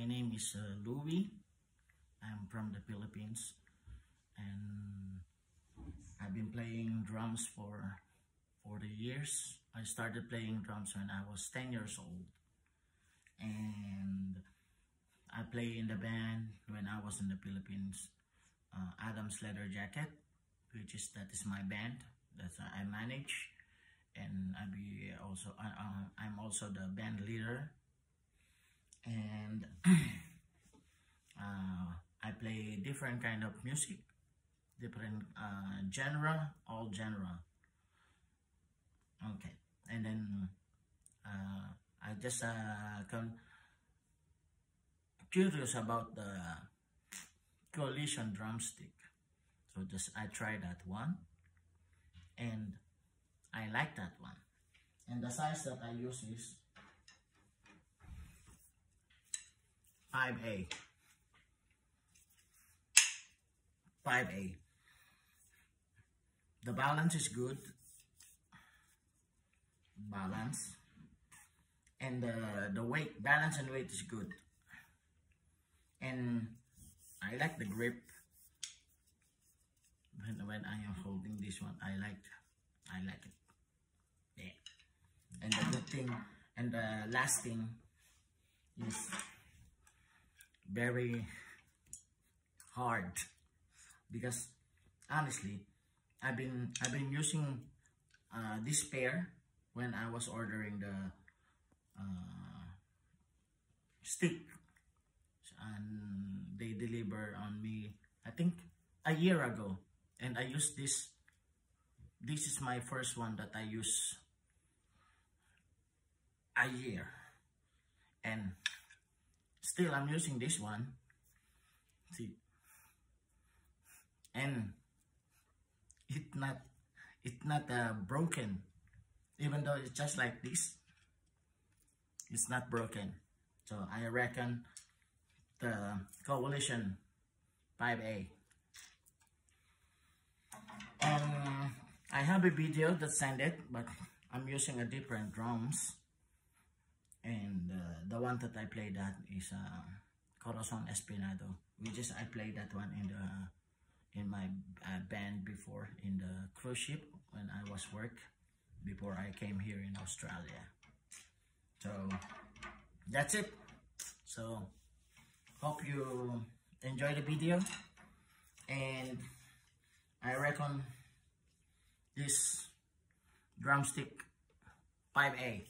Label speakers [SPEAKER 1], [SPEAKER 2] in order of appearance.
[SPEAKER 1] name is Louis. I'm from the Philippines, and I've been playing drums for 40 years. I started playing drums when I was 10 years old, and I play in the band when I was in the Philippines. Adam's Leather Jacket, that is my band that I manage, and I'm also the band leader, and I play different kind of music, different genre, all genre. Okay, and then I just curious about the Collision Drumstick, so I tried that one, and I like that one. And the size that I use is 5A. 5A. The balance is good. Balance. And the weight, balance and weight is good. And I like the grip. When I am holding this one, I like it. Yeah. And the good thing, and the last thing is very hard, because honestly, I've been using this pair when I was ordering the stick, and they deliver on me, I think, a year ago, and I used this. This is my first one that I use a year, and still I'm using this one. See, and it's not broken, even though it's just like this. It's not broken. So I reckon the Collision 5A. I have a video that sent it, but I'm using a different drums, and the one that I played that is Corazon Espinado, which is I played that one in my band before in the cruise ship when I was before I came here in Australia. So that's it. So hope you enjoy the video, and I reckon this drumstick 5A.